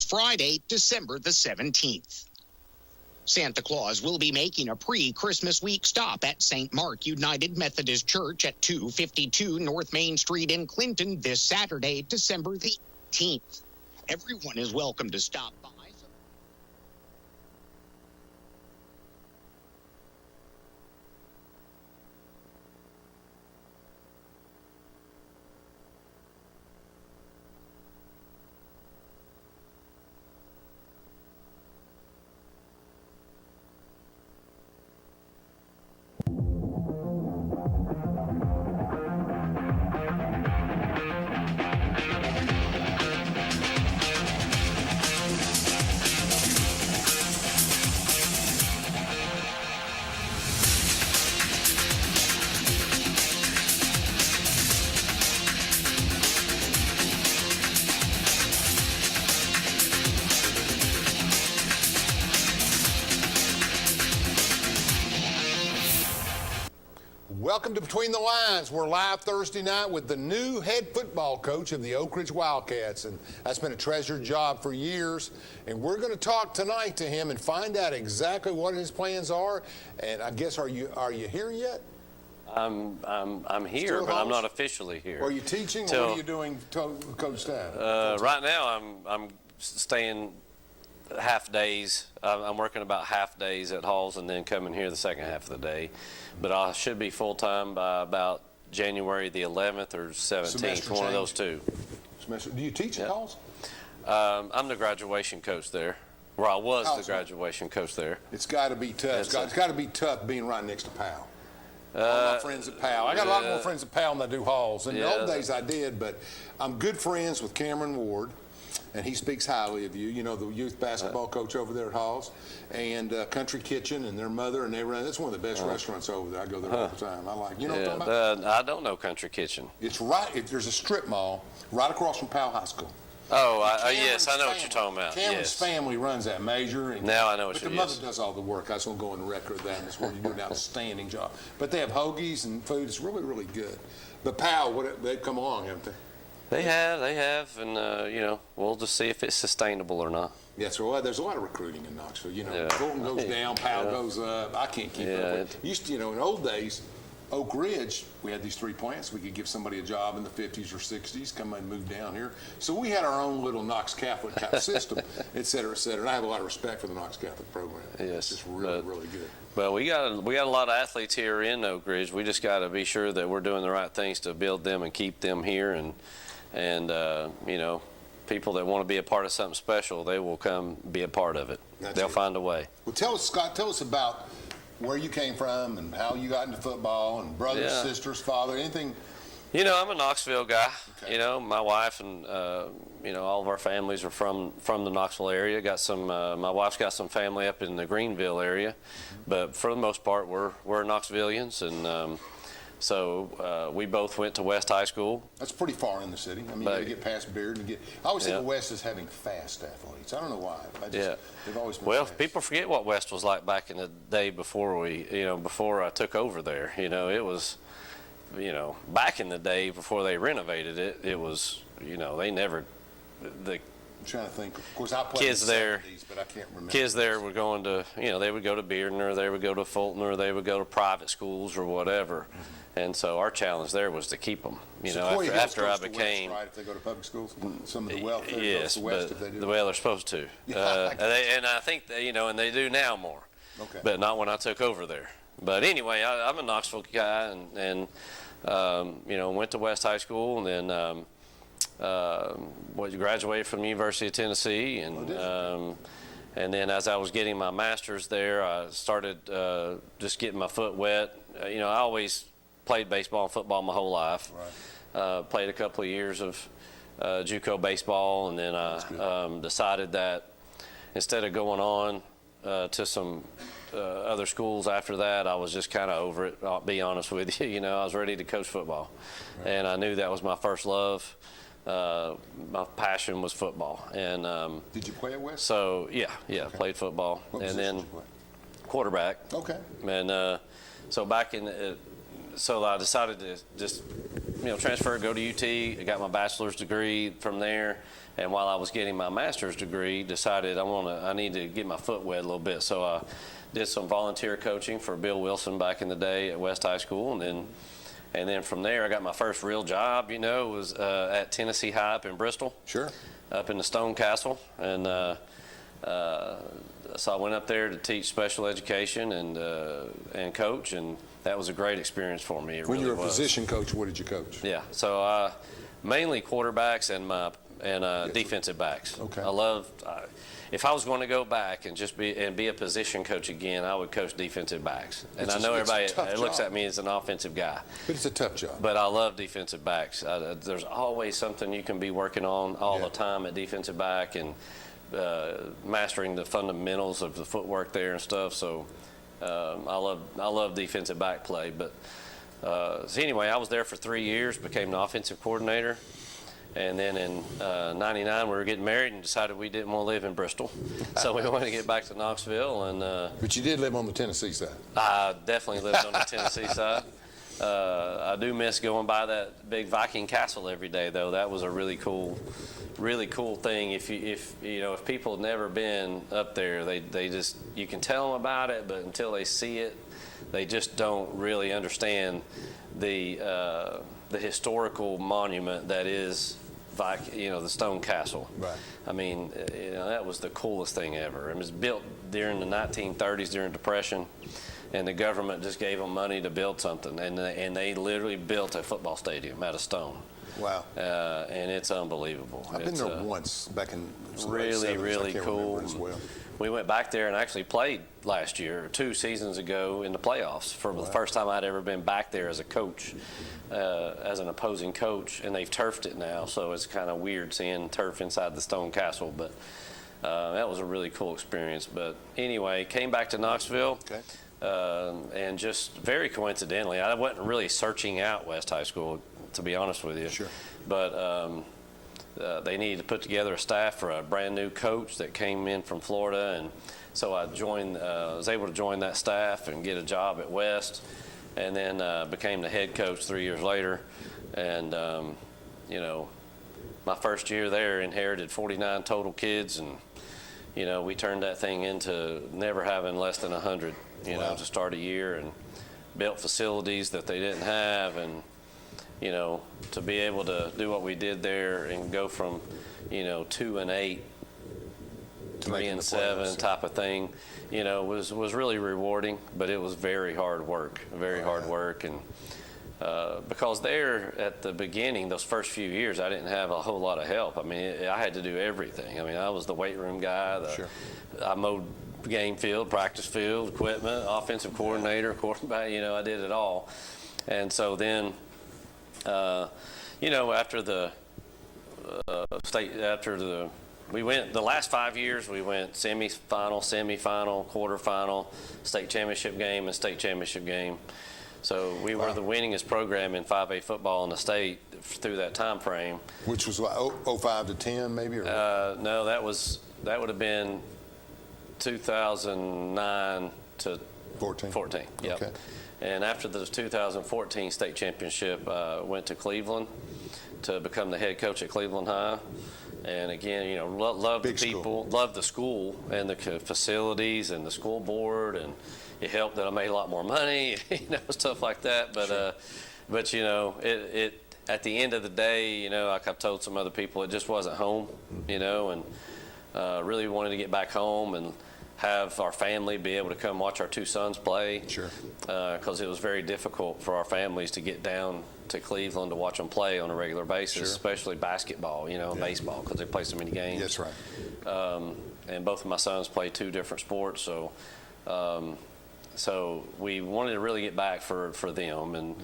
Friday, December the 17th. Santa Claus will be making a pre-Christmas week stop at St. Mark United Methodist Church at 252 North Main Street in Clinton this Saturday, December the 18th. Everyone is welcome to stop by. Welcome to Between the Lines. We're live Thursday night with the new head football coach of the Oak Ridge Wildcats, and that's been a treasured job for years. And we're going to talk tonight to him and find out exactly what his plans are. And I guess, are you here yet? I'm here, but I'm not officially here. Are you teaching, or what are you doing, Coach Stan? Right now, I'm staying half days. I'm working about half days at Halls and then coming here the second half of the day. But I should be full-time by about January the 11th or 17th, Semester one change. of those two. Do you teach at Halls? I'm the graduation coach there. Well, I was the graduation coach there. It's got to be tough. It's got to be tough being right next to Powell. All my friends at Powell. I got a lot more friends at Powell than I do Halls. In the old days I did, but I'm good friends with Cameron Ward, and he speaks highly of you. You know, the youth basketball coach over there at Halls, and Country Kitchen and their mother, and they run. That's one of the best restaurants over there. I go there all the time. I like. You know what I'm talking about? I don't know Country Kitchen. It's right. There's a strip mall right across from Powell High School. Oh, yes, I know what you're talking about. Cameron's family runs that major. And, now I know what But the mother does all the work. I just want to go on the record of that. And that's where you do an outstanding job. But they have hoagies and food. It's really, really good. But Powell, they've come along, haven't they? They have, and you know, we'll just see if it's sustainable or not. Yes, well, there's a lot of recruiting in Knoxville. You know, Fulton goes down, Powell goes up. I can't keep up with it. Used to, you know, in old days, Oak Ridge, we had these three plants. We could give somebody a job in the 50s or 60s, come and move down here. So we had our own little Knox Catholic type system, et cetera, et cetera. And I have a lot of respect for the Knox Catholic program. Yes, it's really, really good. Well, we got a lot of athletes here in Oak Ridge. We just got to be sure that we're doing the right things to build them and keep them here. And you know, people that want to be a part of something special, they will come be a part of it. They'll find a way. Well, tell us, Scott, tell us about where you came from and how you got into football, and brothers, sisters, father, anything. You know, I'm a Knoxville guy. Okay. You know, my wife and you know, all of our families are from the Knoxville area. Got some. My wife's got some family up in the Greenville area, but for the most part, we're Knoxvillians, and so we both went to West High School. That's pretty far in the city. I mean, you got to get past Beard and get. I always think of West as having fast athletes. I don't know why. They've always been fast. People forget what West was like back in the day before before I took over there. You know, it was, you know, back in the day before they renovated it. It was, you know, they never. I'm trying to think. Of course, I played kids in the there, 70s, but I can't remember. Kids there were going to, you know, they would go to Bearden, or they would go to Fulton, or they would go to private schools or whatever. And so our challenge there was to keep them. You know, after I became. Right, if they go to public schools, some of the welfare yes, goes to West if they do. Well, they're supposed to. And I think you know, and they do now more. Okay. But not when I took over there. But anyway, I'm a Knoxville guy, and you know, went to West High School, and then graduated from the University of Tennessee, and then as I was getting my master's there, I started just getting my foot wet. You know, I always played baseball and football my whole life. Right. Played a couple of years of JUCO baseball, and then I decided that instead of going on to some other schools after that, I was just kind of over it. I'll be honest with you. You know, I was ready to coach football, and I knew that was my first love. My passion was football. And did you play at West? So played football. What and position then did you play? Quarterback. Okay. And so back in so I decided to just transfer, go to UT. I got my bachelor's degree from there, and while I was getting my master's degree, decided I need to get my foot wet a little bit. So I did some volunteer coaching for Bill Wilson back in the day at West High School, and then from there I got my first real job. Was at Tennessee High up in Bristol. Sure. Up in the Stone Castle, and so I went up there to teach special education and coach, and that was a great experience for me. When you were a position coach, what did you coach? Yeah, so mainly quarterbacks and defensive backs. Okay. I loved. If I was going to go back and just be a position coach again, I would coach defensive backs. And I know everybody looks at me as an offensive guy. But it's a tough job. But I love defensive backs. There's always something you can be working on all the time at defensive back, and mastering the fundamentals of the footwork there and stuff. So I love defensive back play. But so anyway, I was there for 3 years, became the offensive coordinator. And then in '99, we were getting married and decided we didn't want to live in Bristol. So we wanted to get back to Knoxville. But you did live on the Tennessee side. I definitely lived on the Tennessee side. I do miss going by that big Viking castle every day, though. That was a really cool thing. If people have never been up there, they just, you can tell them about it, but until they see it, they just don't really understand the historical monument that is the Stone Castle. Right. I mean, that was the coolest thing ever. It was built during the 1930s, during Depression, and the government just gave them money to build something, and they literally built a football stadium out of stone. Wow. And it's unbelievable. I've been there once back in the really, 70s. really cool. As well. We went back there and actually played last year, 2 seasons ago, in the playoffs for the first time I'd ever been back there as a coach, as an opposing coach, and they've turfed it now, so it's kind of weird seeing turf inside the Stone Castle, but that was a really cool experience. But anyway, came back to Knoxville. Okay. And just very coincidentally, I wasn't really searching out West High School, to be honest with you. Sure. But they needed to put together a staff for a brand new coach that came in from Florida, and so I was able to join that staff and get a job at West, and then became the head coach 3 years later. And my first year there, inherited 49 total kids, and we turned that thing into never having less than 100. To start a year, and built facilities that they didn't have, and to be able to do what we did there and go from 2-8, 3-7 type of thing, was really rewarding. But it was very hard work, and because there at the beginning, those first few years, I didn't have a whole lot of help. I mean, I had to do everything. I mean, I was the weight room guy. I mowed game field, practice field, equipment, offensive coordinator, quarterback, I did it all. And so then, after the we went, the last 5 years, we went semifinal, quarterfinal, state championship game, and state championship game. So we were the winningest program in 5A football in the state through that time frame. Which was like 05 to 10, maybe? Or no, that would have been 2009 to 14. Yep. Okay. And after the 2014 state championship, went to Cleveland to become the head coach at Cleveland High. And again, love the people, love the school and the facilities and the school board, and it helped that I made a lot more money, stuff like that. But sure. It at the end of the day, like I've told some other people, it just wasn't home, and really wanted to get back home and have our family be able to come watch our 2 sons play. Sure. Because it was very difficult for our families to get down to Cleveland to watch them play on a regular basis, sure. Especially basketball, and baseball, because they play so many games. That's right. And both of my sons play 2 different sports, so so we wanted to really get back for them. And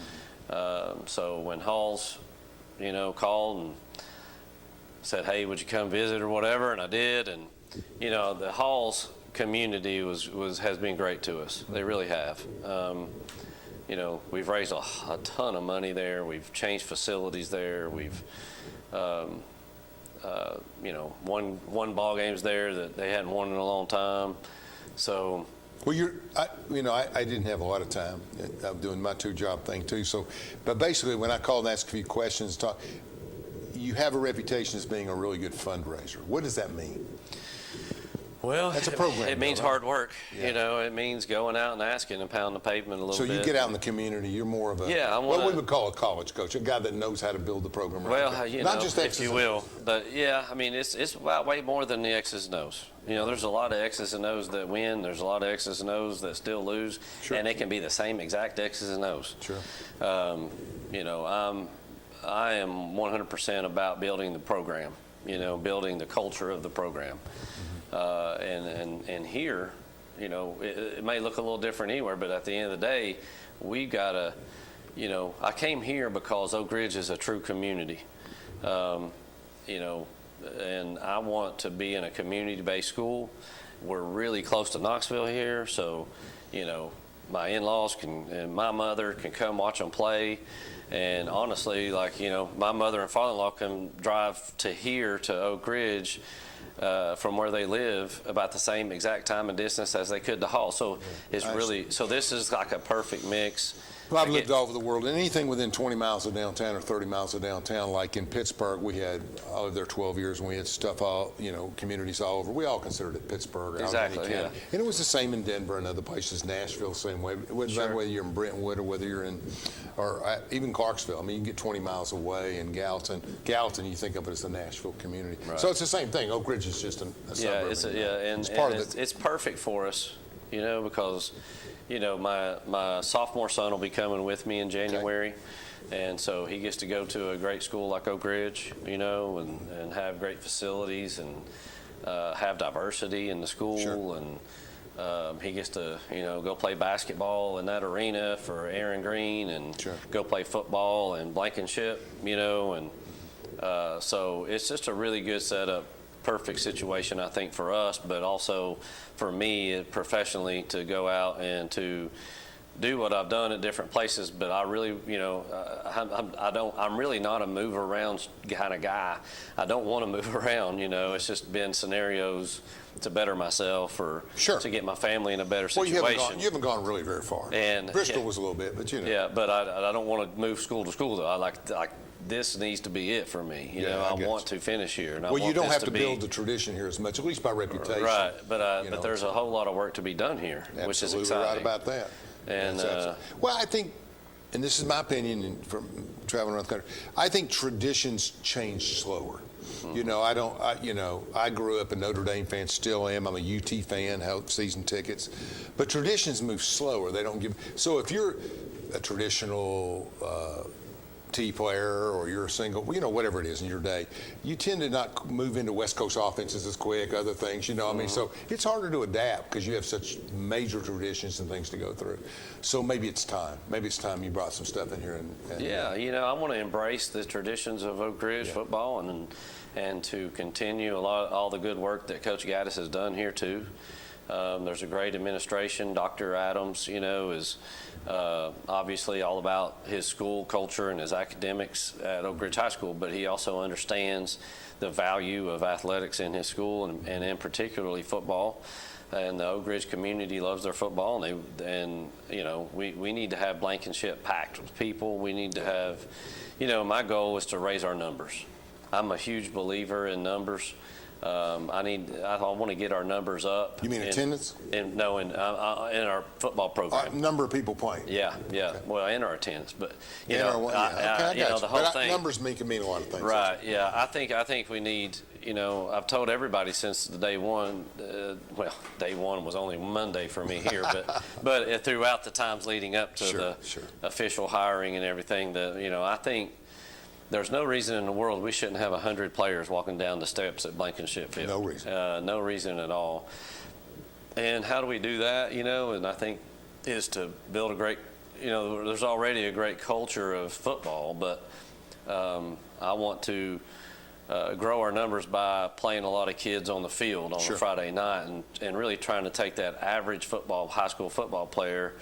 so when Halls, called and said, hey, would you come visit or whatever, and I did. And the Halls community has been great to us. They really have. We've raised a ton of money there. We've changed facilities there. We've won ball games there that they hadn't won in a long time. So Well, I didn't have a lot of time. I'm doing my two-job thing too. So, but basically, when I call and ask a few questions, you have a reputation as being a really good fundraiser. What does that mean? Well, that's a program. It means hard work. Yeah. It means going out and asking and pounding the pavement a little bit. So you get out in the community. You're more of a what we would call a college coach, a guy that knows how to build the program. Well, not just if you will, but yeah, I mean, it's about way more than the X's and O's. There's a lot of X's and O's that win. There's a lot of X's and O's that still lose, sure. And it can be the same exact X's and O's. Sure. I am 100% about building the program. Building the culture of the program. And here, it may look a little different anywhere, but at the end of the day, we got to, I came here because Oak Ridge is a true community, and I want to be in a community-based school. We're really close to Knoxville here, so, my in-laws and my mother can come watch them play. And honestly, my mother and father-in-law can drive to here to Oak Ridge from where they live about the same exact time and distance as they could to Hall. So it's really, so this is like a perfect mix. Well, I've lived all over the world, and anything within 20 miles of downtown or 30 miles of downtown, like in Pittsburgh, I lived there 12 years, and we had stuff all, communities all over. We all considered it Pittsburgh. Exactly, yeah. And it was the same in Denver and other places, Nashville, same way. It wouldn't matter whether you're in Brentwood or whether you're even Clarksville. I mean, you can get 20 miles away in Gallatin. Gallatin, you think of it as the Nashville community. Right. So it's the same thing. Oak Ridge is just a suburb. It's perfect for us, because my sophomore son will be coming with me in January, and so he gets to go to a great school like Oak Ridge, and have great facilities and have diversity in the school, sure. And he gets to go play basketball in that arena for Aaron Green, and sure. Go play football in Blankenship, and so it's just a really good setup. Perfect situation, I think, for us, but also for me professionally to go out and to do what I've done at different places. But I really, I'm really not a move around kind of guy. I don't want to move around. It's just been scenarios to better myself or sure. To get my family in a better situation. Well, you haven't gone really very far. And Bristol was a little bit, but Yeah, but I don't want to move school to school though. I like this needs to be it for me. I want to finish here. And you don't have to build the tradition here as much, at least by reputation. Right, but there's a whole lot of work to be done here, which is exciting. Absolutely right about that. And well, I think, and this is my opinion from traveling around the country, I think traditions change slower. Mm-hmm. I grew up a Notre Dame fan, still am. I'm a UT fan, held season tickets. But traditions move slower. They don't give. So if you're a traditional T player or you're a single, whatever it is in your day, you tend to not move into West Coast offenses as quick, other things, I mean, so it's harder to adapt because you have such major traditions and things to go through. So maybe it's time. Maybe it's time you brought some stuff in here. I want to embrace the traditions of Oak Ridge football and to continue all the good work that Coach Gaddis has done here too. There's a great administration. Dr. Adams, is obviously all about his school culture and his academics at Oak Ridge High School, but he also understands the value of athletics in his school and in particularly football. And the Oak Ridge community loves their football, we need to have Blankenship packed with people. We need to have, my goal is to raise our numbers. I'm a huge believer in numbers. I want to get our numbers up. You mean attendance? In our football program. Number of people playing. Yeah. Okay. Well, in our attendance, but the whole thing. Numbers can mean a lot of things. Right. Yeah. I think we need. I've told everybody since day one. Day one was only Monday for me here, but throughout the times leading up to the official hiring and everything, I think. There's no reason in the world we shouldn't have 100 players walking down the steps at Blankenship Field. No reason. No reason at all. And how do we do that, And I think is to build a great, there's already a great culture of football, but I want to grow our numbers by playing a lot of kids on the field on a Friday night and really trying to take that average high school football player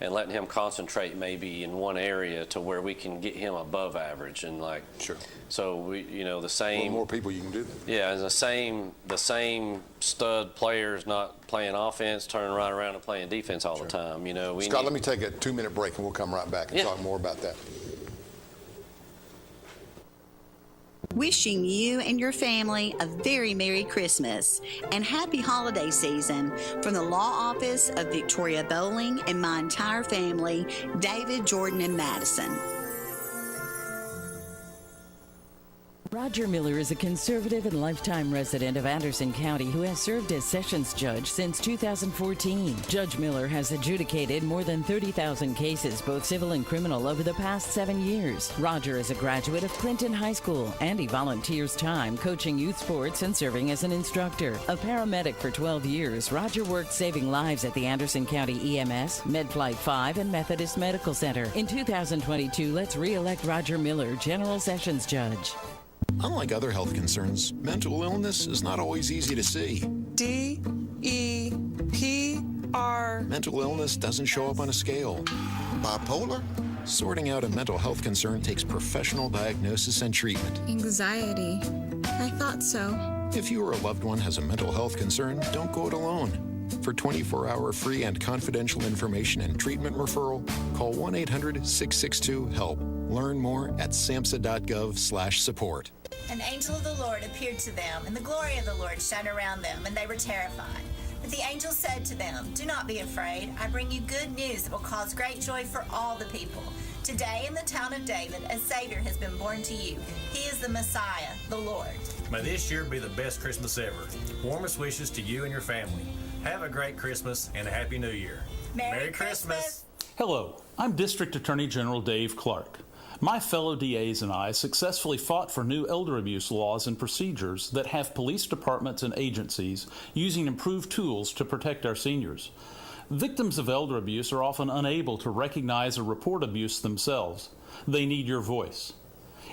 and letting him concentrate maybe in one area to where we can get him above average and like. Sure. So we, you know, the same. More people you can do that. Yeah, and the same stud players not playing offense, turning right around and playing defense all the time. You know, Scott, let me take a 2-minute break and we'll come right back and talk more about that. Wishing you and your family a very Merry Christmas and Happy Holiday Season from the Law Office of Victoria Bowling and my entire family, David, Jordan, and Madison. Roger Miller is a conservative and lifetime resident of Anderson County who has served as Sessions Judge since 2014. Judge Miller has adjudicated more than 30,000 cases, both civil and criminal, over the past 7 years. Roger is a graduate of Clinton High School, and he volunteers time coaching youth sports and serving as an instructor. A paramedic for 12 years, Roger worked saving lives at the Anderson County EMS, MedFlight 5, and Methodist Medical Center. In 2022, let's re-elect Roger Miller, General Sessions Judge. Unlike other health concerns, mental illness is not always easy to see. D-E-P-R. Mental illness doesn't show up on a scale. Bipolar? Sorting out a mental health concern takes professional diagnosis and treatment. Anxiety. I thought so. If you or a loved one has a mental health concern, don't go it alone. For 24-hour free and confidential information and treatment referral, call 1-800-662-HELP. Learn more at samhsa.gov/support. An angel of the Lord appeared to them, and the glory of the Lord shone around them, and they were terrified. But the angel said to them, "Do not be afraid. I bring you good news that will cause great joy for all the people. Today in the town of David, a Savior has been born to you. He is the Messiah, the Lord." May this year be the best Christmas ever. Warmest wishes to you and your family. Have a great Christmas and a Happy New Year. Merry Christmas. Hello, I'm District Attorney General Dave Clark. My fellow DAs and I successfully fought for new elder abuse laws and procedures that have police departments and agencies using improved tools to protect our seniors. Victims of elder abuse are often unable to recognize or report abuse themselves. They need your voice.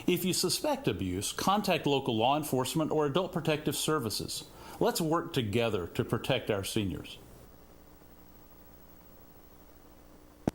If you suspect abuse, contact local law enforcement or adult protective services. Let's work together to protect our seniors.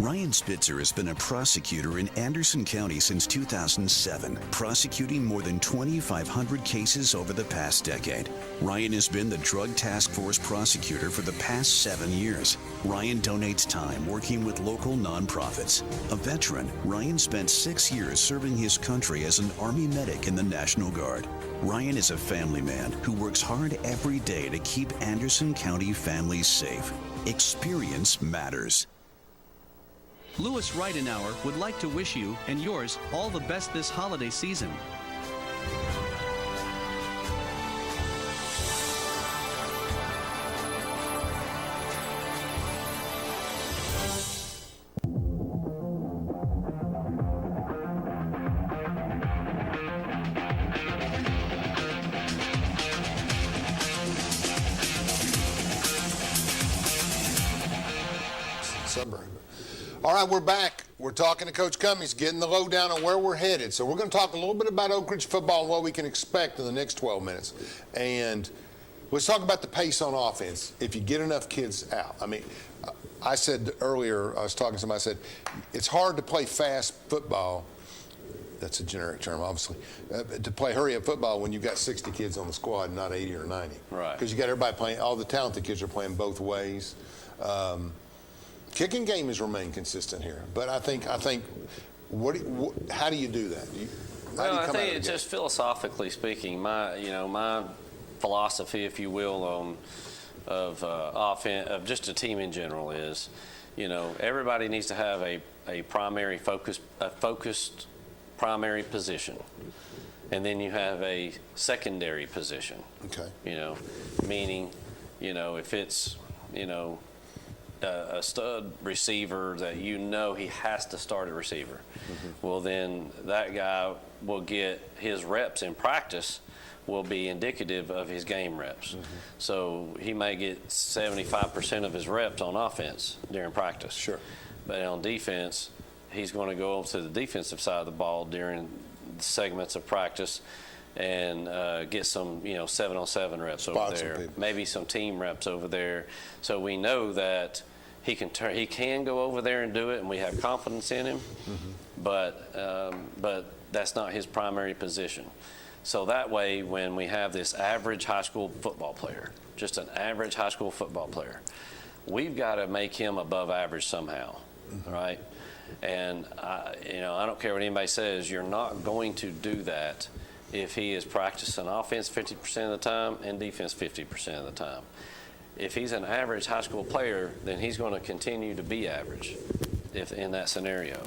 Ryan Spitzer has been a prosecutor in Anderson County since 2007, prosecuting more than 2,500 cases over the past decade. Ryan has been the Drug Task Force prosecutor for the past 7 years. Ryan donates time working with local nonprofits. A veteran, Ryan spent 6 years serving his country as an Army medic in the National Guard. Ryan is a family man who works hard every day to keep Anderson County families safe. Experience matters. Louis Reidenauer would like to wish you and yours all the best this holiday season. All right, we're back. We're talking to Coach Cummings, getting the lowdown on where we're headed. So we're going to talk a little bit about Oak Ridge football and what we can expect in the next 12 minutes. And let's talk about the pace on offense if you get enough kids out. I mean, I said earlier, I was talking to somebody, I said, it's hard to play fast football. That's a generic term, obviously. To play hurry-up football when you've got 60 kids on the squad, not 80 or 90. Right. Because you got everybody playing, all the talented kids are playing both ways. Kicking game has remained consistent here, but I think, how do you do that? Well, I think it's just philosophically speaking, my philosophy, if you will, of offense, of just a team in general is, everybody needs to have a focused primary position, and then you have a secondary position. Okay. Meaning, if it's, a stud receiver that he has to start at receiver. Mm-hmm. Well, then that guy will get his reps in practice will be indicative of his game reps. Mm-hmm. So he may get 75% of his reps on offense during practice. Sure. But on defense, he's going to go over to the defensive side of the ball during segments of practice and get some, 7-on-7 reps over there, maybe some team reps over there. So we know that He can go over there and do it, and we have confidence in him. But that's not his primary position. So that way, when we have this average high school football player, just an average high school football player, we've got to make him above average somehow, right? And I don't care what anybody says, you're not going to do that if he is practicing offense 50% of the time and defense 50% of the time. If he's an average high school player, then he's going to continue to be average if in that scenario.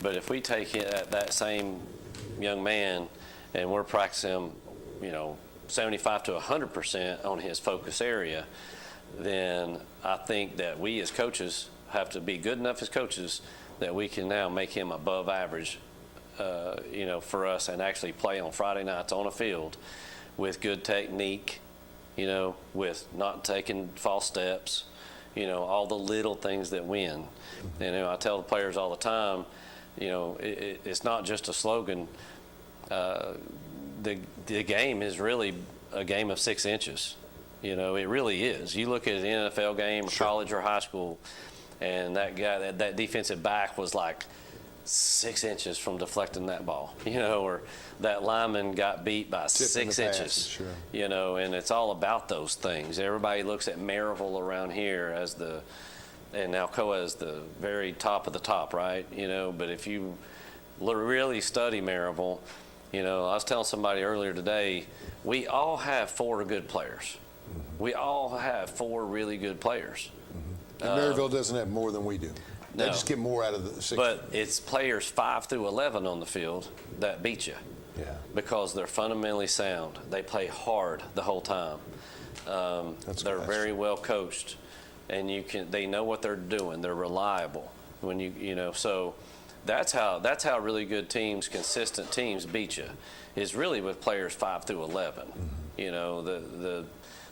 But if we take that same young man and we're practicing, 75 to 100% on his focus area, then I think that we as coaches have to be good enough as coaches that we can now make him above average, for us, and actually play on Friday nights on a field with good technique, with not taking false steps, all the little things that win. And I tell the players all the time, it's not just a slogan. The game is really a game of 6 inches. It really is. You look at an NFL game, college or high school, and that guy, that defensive back was like 6 inches from deflecting that ball, or that lineman got beat by 6 inches, and it's all about those things. Everybody looks at Maryville around here as and Alcoa as the very top of the top, right? But if you really study Maryville, I was telling somebody earlier today, we all have 4 good players. We all have 4 really good players. And Maryville doesn't have more than we do. They just get more out of the 6. But it's players 5 through 11 on the field that beat you. Yeah. Because they're fundamentally sound. They play hard the whole time. They're very well coached, and they know what they're doing. They're reliable. So that's how really good teams, consistent teams beat you, is really with players 5 through 11.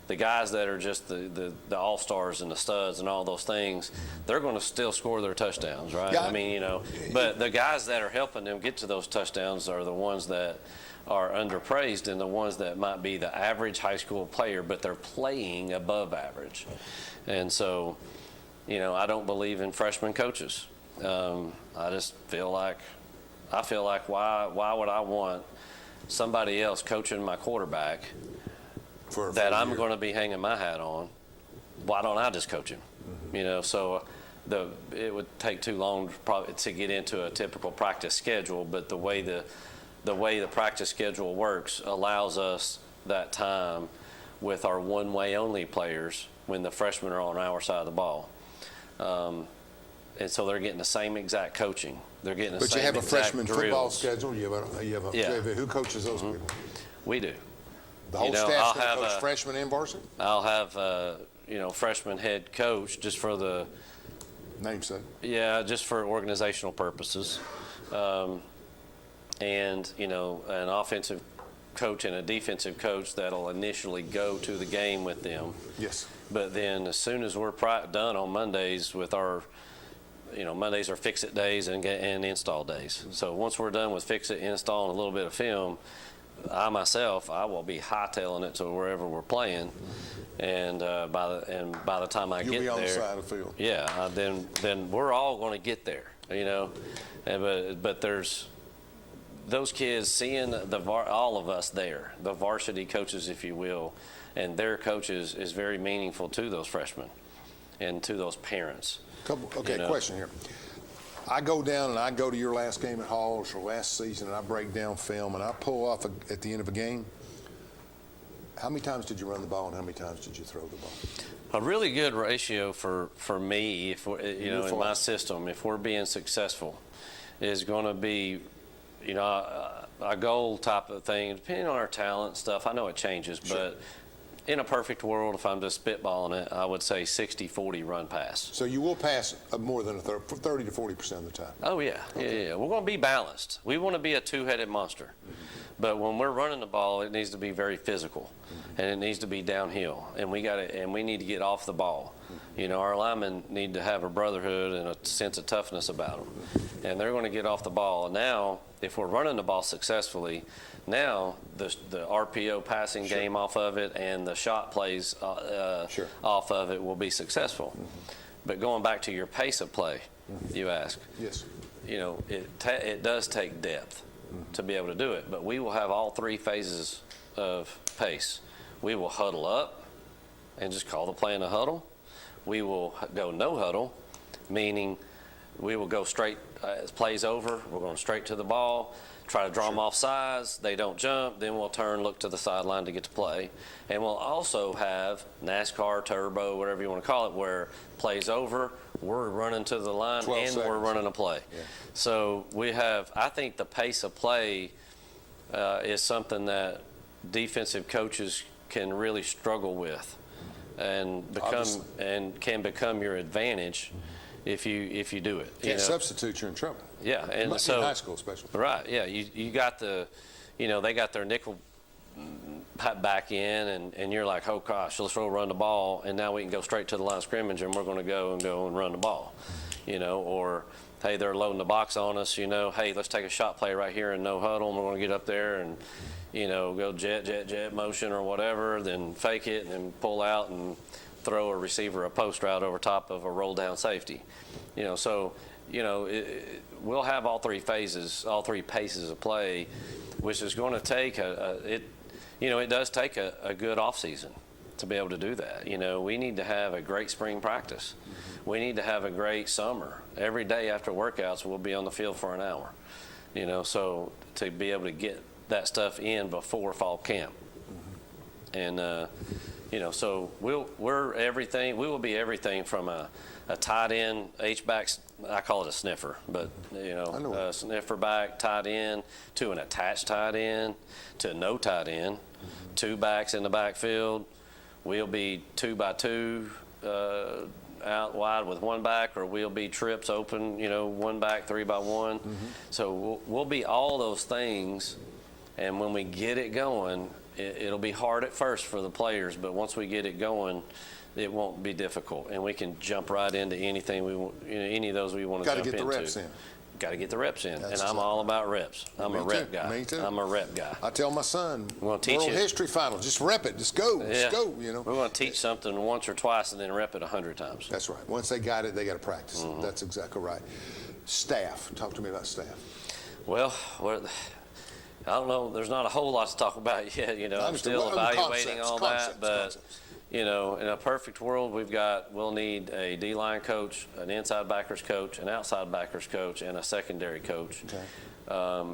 The guys that are just the all-stars and the studs and all those things, they're going to still score their touchdowns, right? Yeah. But the guys that are helping them get to those touchdowns are the ones that are underpraised and the ones that might be the average high school player, but they're playing above average. And so, I don't believe in freshman coaches. I just feel like why would I want somebody else coaching my quarterback that I'm going to be hanging my hat on? Why don't I just coach him? So it would take too long probably to get into a typical practice schedule, but the way the practice schedule works allows us that time with our one-way only players when the freshmen are on our side of the ball. And so they're getting the same exact coaching. They're getting the same exact drills. But you have a freshman football schedule. Who coaches those people? We do. The whole staff's going to coach freshman and varsity? I'll have freshman head coach just for the namesake. Yeah, just for organizational purposes, and an offensive coach and a defensive coach that'll initially go to the game with them. Yes. But then as soon as we're done on Mondays with our Mondays are fix-it days and install days. So once we're done with fix-it, install, and a little bit of film, I will be hightailing it to wherever we're playing, and by the time I get there, you'll be on the side of the field. Yeah, then we're all going to get there, but there's those kids seeing all of us there, the varsity coaches, if you will, and their coaches is very meaningful to those freshmen and to those parents. Question here. I go down and I go to your last game at Halls or last season, and I break down film and I pull off at the end of a game. How many times did you run the ball and how many times did you throw the ball? A really good ratio for me, if in my system, if we're being successful, is going to be, a goal type of thing, depending on our talent stuff. I know it changes, but in a perfect world, if I'm just spitballing it, I would say 60-40 run pass. So you will pass more than 30 to 40% of the time? Oh, yeah. Okay. Yeah. We're going to be balanced. We want to be a two-headed monster. Mm-hmm. But when we're running the ball, it needs to be very physical, and it needs to be downhill, and we need to get off the ball. Our linemen need to have a brotherhood and a sense of toughness about them, and they're going to get off the ball. And now, if we're running the ball successfully, now the RPO passing game off of it and the shot plays off of it will be successful. But going back to your pace of play, you ask. Yes. It does take depth to be able to do it. But we will have all 3 phases of pace. We will huddle up and just call the play in a huddle. We will go no huddle, meaning we will go straight, as play's over, we're going straight to the ball, try to draw them off sides. They don't jump, then we'll turn, look to the sideline to get to play. And we'll also have NASCAR, turbo, whatever you want to call it, where play's over, we're running to the line, and we're running a play. Yeah. So we have, I think the pace of play is something that defensive coaches can really struggle with and can become your advantage if you do it. Can't substitute, you're in trouble. Yeah, and in so high school especially. Right. Yeah, you got they got their nickel back in, and you're like, oh gosh, let's run the ball, and now we can go straight to the line of scrimmage, and we're going to go and run the ball, or hey, they're loading the box on us, hey, let's take a shot play right here and no huddle, and we're going to get up there and go jet motion or whatever, then fake it and then pull out and throw a receiver a post route over top of a roll down safety. We'll have all 3 phases, all 3 paces of play, which is going to take it does take a good off season to be able to do that. We need to have a great spring practice. We need to have a great summer. Every day after workouts, we'll be on the field for an hour. So to be able to get that stuff in before fall camp. And so we will be everything from a tight end, H-back, I call it a sniffer, but a sniffer back, tight end, to an attached tight end, to no tight end, 2 backs in the backfield. We'll be 2 by 2 out wide with 1 back, or we'll be trips open, 1 back, 3 by 1. So we'll be all those things, and when we get it going, it'll be hard at first for the players, but once we get it going, it won't be difficult, and we can jump right into anything any of those we want to jump into. Got to get the reps in. Got to get the reps in, and I'm all about reps. I'm a rep guy. Me too. I'm a rep guy. I tell my son, World history final, just rep it, just go, just go. We're going to teach something once or twice and then rep it 100 times. That's right. Once they got it, they got to practice it. That's exactly right. Staff. Talk to me about staff. Well, I don't know. There's not a whole lot to talk about yet. I'm still evaluating all that, but. In a perfect world, we'll need a D-line coach, an inside backers coach, an outside backers coach, and a secondary coach. Okay. I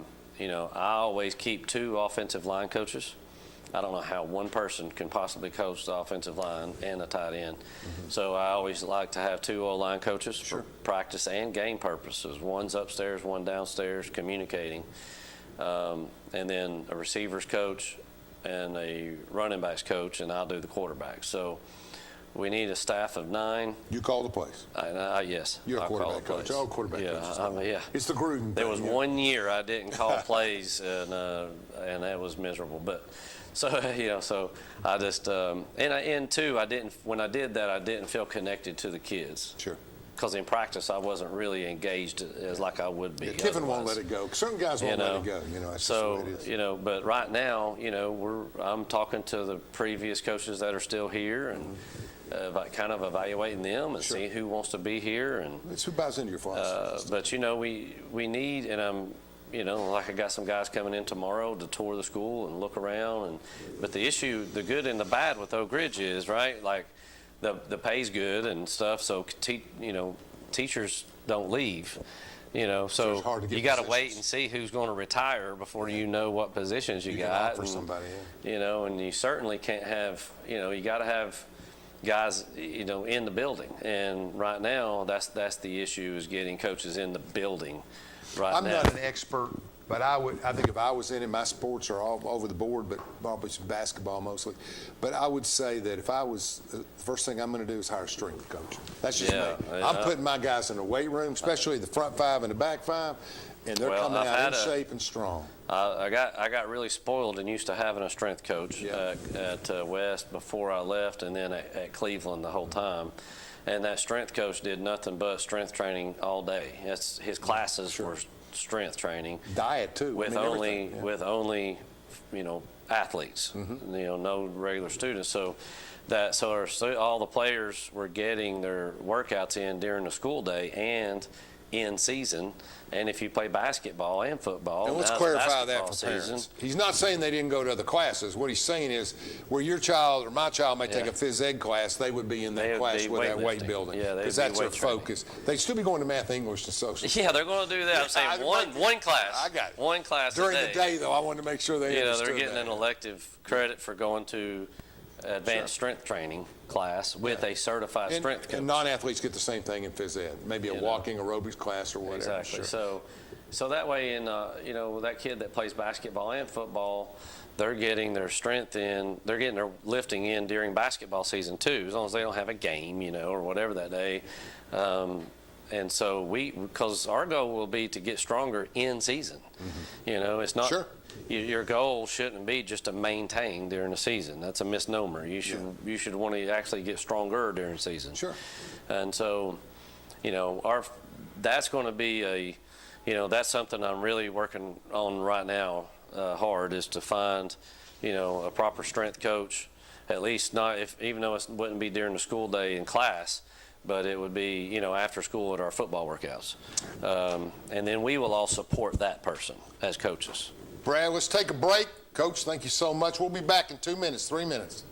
always keep 2 offensive line coaches. I don't know how one person can possibly coach the offensive line and a tight end. So I always like to have 2 O-line coaches for practice and game purposes. One's upstairs, one downstairs, communicating. And then a receivers coach and a running backs coach, and I'll do the quarterback. So we need a staff of 9. You call the plays? Yes. You're a quarterback coach. Oh, quarterback coach. Yeah. It's the Gruden. There was 1 year I didn't call plays, and that was miserable. But so I just and 2, I didn't. When I did that, I didn't feel connected to the kids. Sure. Because in practice, I wasn't really engaged as like I would be. Kiffin won't let it go. Certain guys won't let it go. That's so just the way it is. But right now, I'm talking to the previous coaches that are still here and kind of evaluating them and seeing who wants to be here and it's who buys into your philosophy. But we need, and I'm. Like I got some guys coming in tomorrow to tour the school and look around. But the issue, the good and the bad with Oak Ridge is, right, like the pay's good and stuff, so teachers don't leave. So you got to wait and see who's going to retire before you know what positions you got. Offer somebody, and you certainly can't have, you got to have guys, in the building. And right now, that's the issue, is getting coaches in the building. I'm not an expert, but I think if I was in it, my sports are all over the board, but probably some basketball mostly. But I would say that if I was, the first thing I'm going to do is hire a strength coach. That's just me. I'm putting my guys in the weight room, especially the front 5 and the back 5, and they're coming out in shape and strong. I got really spoiled and used to having a strength coach at West before I left, and then at Cleveland the whole time. And that strength coach did nothing but strength training all day. His classes were strength training. Diet too. With only athletes. No regular students. So so all the players were getting their workouts in during the school day and in season. And if you play basketball and football, and let's clarify that for parents. He's not saying they didn't go to other classes. What he's saying is, where your child or my child may take a phys ed class, they would be in that class with that weight building. Yeah, because that's their focus. They'd still be going to math, English, and social. Yeah, they're going to do that. I'm saying one class. I got it. One class during a day. the day, though. I wanted to make sure they understood they're getting an elective credit for going to advanced strength training class with a certified strength coach. And non-athletes get the same thing in phys ed, maybe a walking aerobics class or whatever. Exactly. So that way, that kid that plays basketball and football, they're getting their strength in, they're getting their lifting in during basketball season too, as long as they don't have a game, or whatever that day. And so because our goal will be to get stronger in season. Mm-hmm. It's not. Sure. Your goal shouldn't be just to maintain during the season. That's a misnomer. You should want to actually get stronger during season. Sure. And so, that's going to be that's something I'm really working on right now hard, is to find, a proper strength coach, at least even though it wouldn't be during the school day in class, but it would be, after school at our football workouts. And then we will all support that person as coaches. Brad, let's take a break. Coach, thank you so much. We'll be back in 2 minutes, 3 minutes.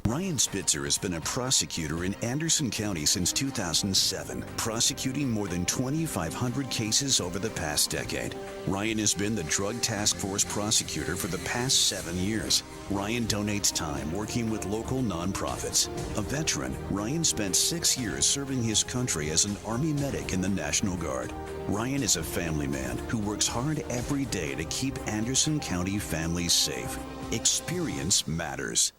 Ryan Spitzer has been a prosecutor in Anderson County since 2007, prosecuting more than 2,500 cases over the past decade. Ryan has been the Drug Task Force prosecutor for the past 7 years. Ryan donates time working with local nonprofits. A veteran, Ryan spent 6 years serving his country as an Army medic in the National Guard. Ryan is a family man who works hard every day to keep Anderson County families safe. Experience matters.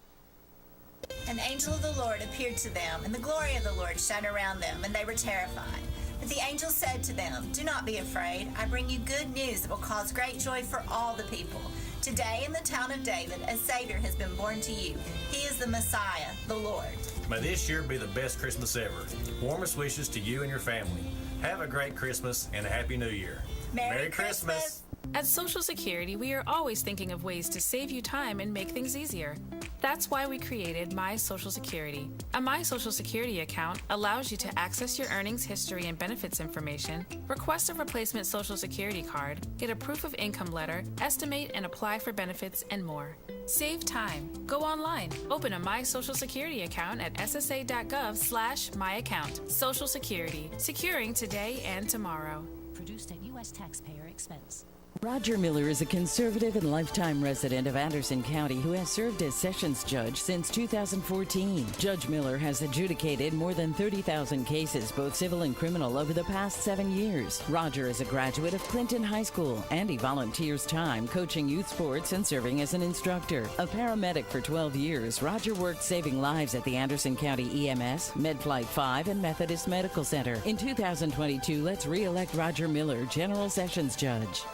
An angel of the Lord appeared to them, and the glory of the Lord shone around them, and they were terrified. But the angel said to them, "Do not be afraid. I bring you good news that will cause great joy for all the people. Today in the town of David, a Savior has been born to you. He is the Messiah, the Lord." May this year be the best Christmas ever. Warmest wishes to you and your family. Have a great Christmas and a Happy New Year. Merry Christmas. At Social Security, we are always thinking of ways to save you time and make things easier. That's why we created My Social Security. A My Social Security account allows you to access your earnings history and benefits information, request a replacement Social Security card, get a proof of income letter, estimate and apply for benefits, and more. Save time. Go online. Open a My Social Security account at ssa.gov/myaccount. Social Security. Securing today and tomorrow. Produced at U.S. taxpayer expense. Roger Miller is a conservative and lifetime resident of Anderson County who has served as Sessions Judge since 2014. Judge Miller has adjudicated more than 30,000 cases, both civil and criminal, over the past 7 years. Roger is a graduate of Clinton High School, and he volunteers time coaching youth sports and serving as an instructor. A paramedic for 12 years, Roger worked saving lives at the Anderson County EMS, MedFlight 5, and Methodist Medical Center. In 2022, let's re-elect Roger Miller, General Sessions Judge.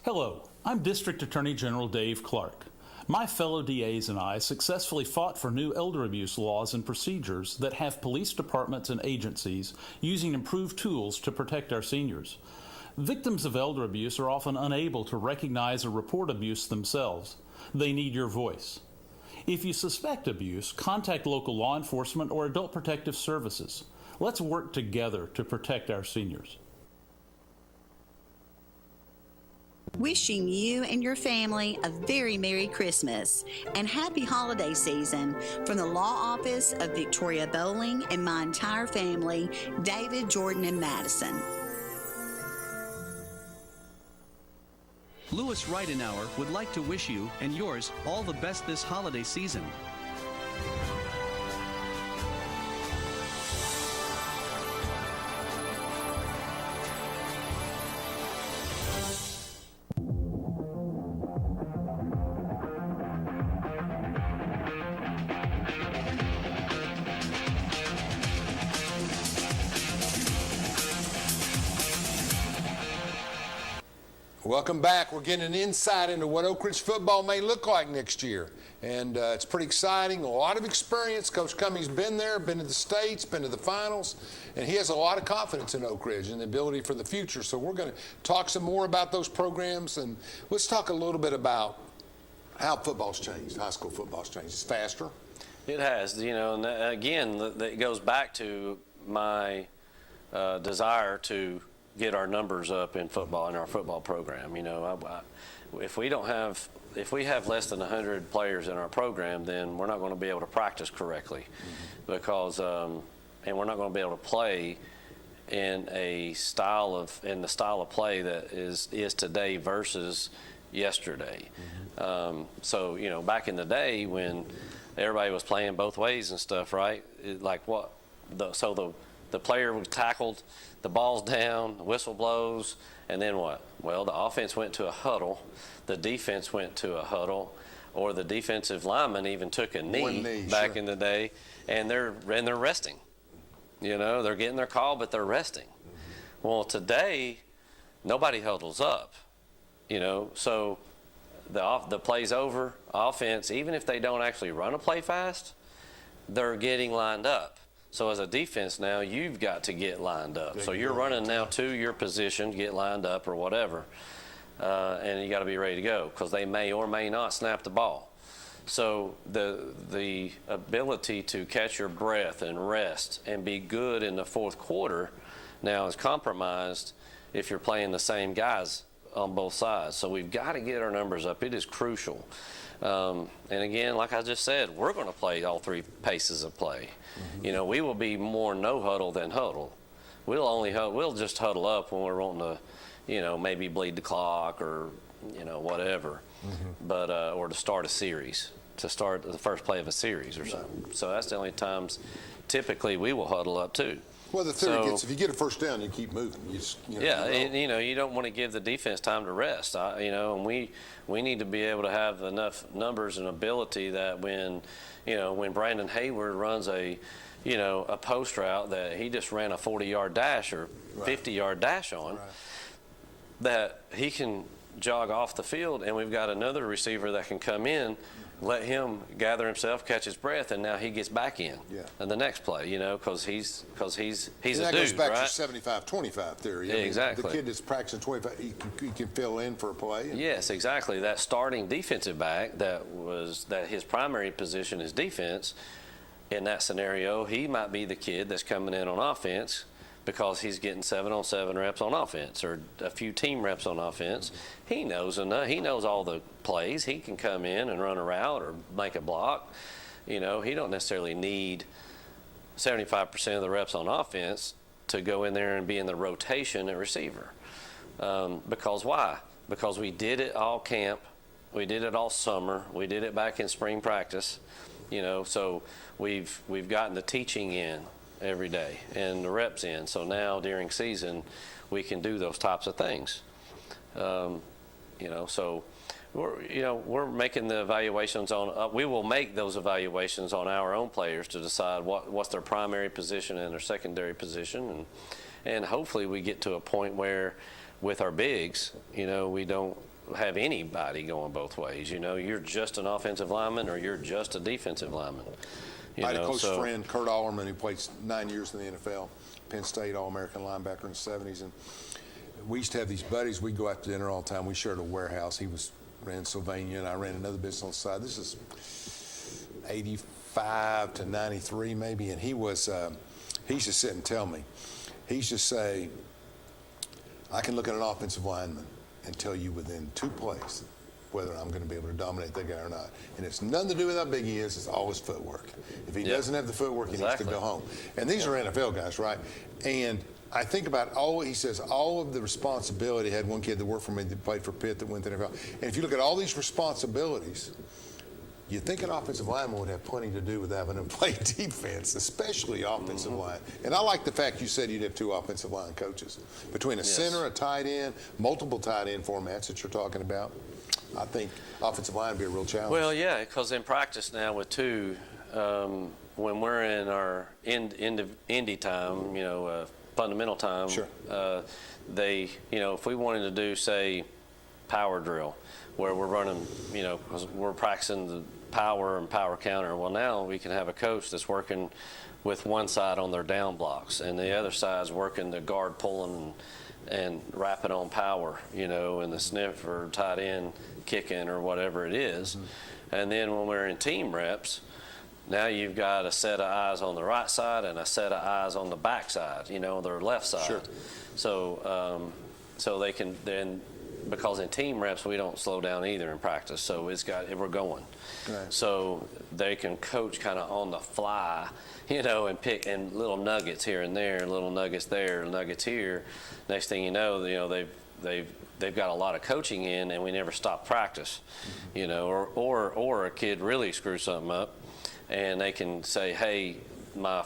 Hello, I'm District Attorney General Dave Clark. My fellow DAs and I successfully fought for new elder abuse laws and procedures that have police departments and agencies using improved tools to protect our seniors. Victims of elder abuse are often unable to recognize or report abuse themselves. They need your voice. If you suspect abuse, contact local law enforcement or adult protective services. Let's work together to protect our seniors. Wishing you and your family a very Merry Christmas and Happy Holiday Season from the Law Office of Victoria Bowling and my entire family, David, Jordan, and Madison. Louis Ridenauer would like to wish you and yours all the best this holiday season. Welcome back. We're getting an insight into what Oak Ridge football may look like next year. And it's pretty exciting, a lot of experience. Coach Cummings been there, been to the States, been to the finals, and he has a lot of confidence in Oak Ridge and the ability for the future. So we're going to talk some more about those programs, and let's talk a little bit about how football's changed, high school football's changed. It's faster. It has, and again, it goes back to my desire to get our numbers up in football, in our football program. If we have less than 100 players in our program, then we're not going to be able to practice correctly, because and we're not going to be able to play in the style of play that is today versus yesterday. So back in the day when everybody was playing both ways and stuff, right? The player was tackled, the ball's down, the whistle blows, and then what? Well, the offense went to a huddle, the defense went to a huddle, or the defensive lineman even took a knee back in the day, and they're resting. They're getting their call, but they're resting. Well, today, nobody huddles up. So the play's over, offense, even if they don't actually run a play fast, they're getting lined up. So as a defense now, you've got to get lined up. So you're running now to your position, get lined up or whatever, and you got to be ready to go, because they may or may not snap the ball. So the ability to catch your breath and rest and be good in the fourth quarter now is compromised if you're playing the same guys on both sides. So we've got to get our numbers up. It is crucial. And again, like I just said, we're going to play all three paces of play. We will be more no huddle than huddle. We'll just huddle up when we're wanting to, maybe bleed the clock or, whatever. But or to start a series, to start the first play of a series or something. So that's the only times typically we will huddle up too. Well, the theory gets, if you get a first down, you keep moving. You don't want to give the defense time to rest. And we need to be able to have enough numbers and ability that when Brandon Hayward runs a post route that he just ran a 40-yard dash or 50-yard dash on, that he can jog off the field, and we've got another receiver that can come in, let him gather himself, catch his breath, and now he gets back in the next play, because he's a dude, that goes back right? to 75-25 theory. Exactly. The kid that's practicing 25, he can fill in for a play. Yes, exactly. That starting defensive back that his primary position is defense, in that scenario, he might be the kid that's coming in on offense because he's getting 7-on-7 reps on offense or a few team reps on offense. He knows enough. He knows all the plays. He can come in and run a route or make a block. He don't necessarily need 75% of the reps on offense to go in there and be in the rotation at receiver. Because why? Because we did it all camp. We did it all summer. We did it back in spring practice. So we've gotten the teaching in every day and the reps in. So now during season, we can do those types of things. So we're making the evaluations on. We will make those evaluations on our own players to decide what's their primary position and their secondary position, and hopefully we get to a point where, with our bigs, we don't have anybody going both ways. You're just an offensive lineman or you're just a defensive lineman. I had a close friend, Kurt Allerman, who played 9 years in the NFL, Penn State All-American linebacker in the 70s. And we used to have these buddies. We'd go out to dinner all the time. We shared a warehouse. He ran Sylvania, and I ran another business on the side. This is 85 to 93 maybe. And he used to sit and tell me. He used to say, I can look at an offensive lineman and tell you within 2 plays whether I'm going to be able to dominate that guy or not. And it's nothing to do with how big he is. It's all his footwork. If he doesn't have the footwork, he needs to go home. And these are NFL guys, right? And I think about he says all of the responsibility. Had one kid that worked for me that played for Pitt that went to the NFL. And if you look at all these responsibilities, you think an offensive lineman would have plenty to do with having him play defense, especially offensive line. And I like the fact you said you'd have 2 offensive line coaches. Between a center, a tight end, multiple tight end formats that you're talking about, I think offensive line would be a real challenge. Well, yeah, because in practice now with 2, when we're in our indie time, fundamental time, if we wanted to do, say, power drill, where we're running, because we're practicing the power and power counter. Well, now we can have a coach that's working with one side on their down blocks, and the other side's working the guard pulling and wrapping on power, and the sniff or tight end kicking or whatever it is. And then when we're in team reps, now you've got a set of eyes on the right side and a set of eyes on the back side, their left side. Sure. So, so they can then, because in team reps we don't slow down either in practice, so we're going. Right. So they can coach kind of on the fly, and pick and little nuggets here and there, little nuggets there, nuggets here. Next thing you know, they've got a lot of coaching in, and we never stop practice, or a kid really screws something up, and they can say, hey, my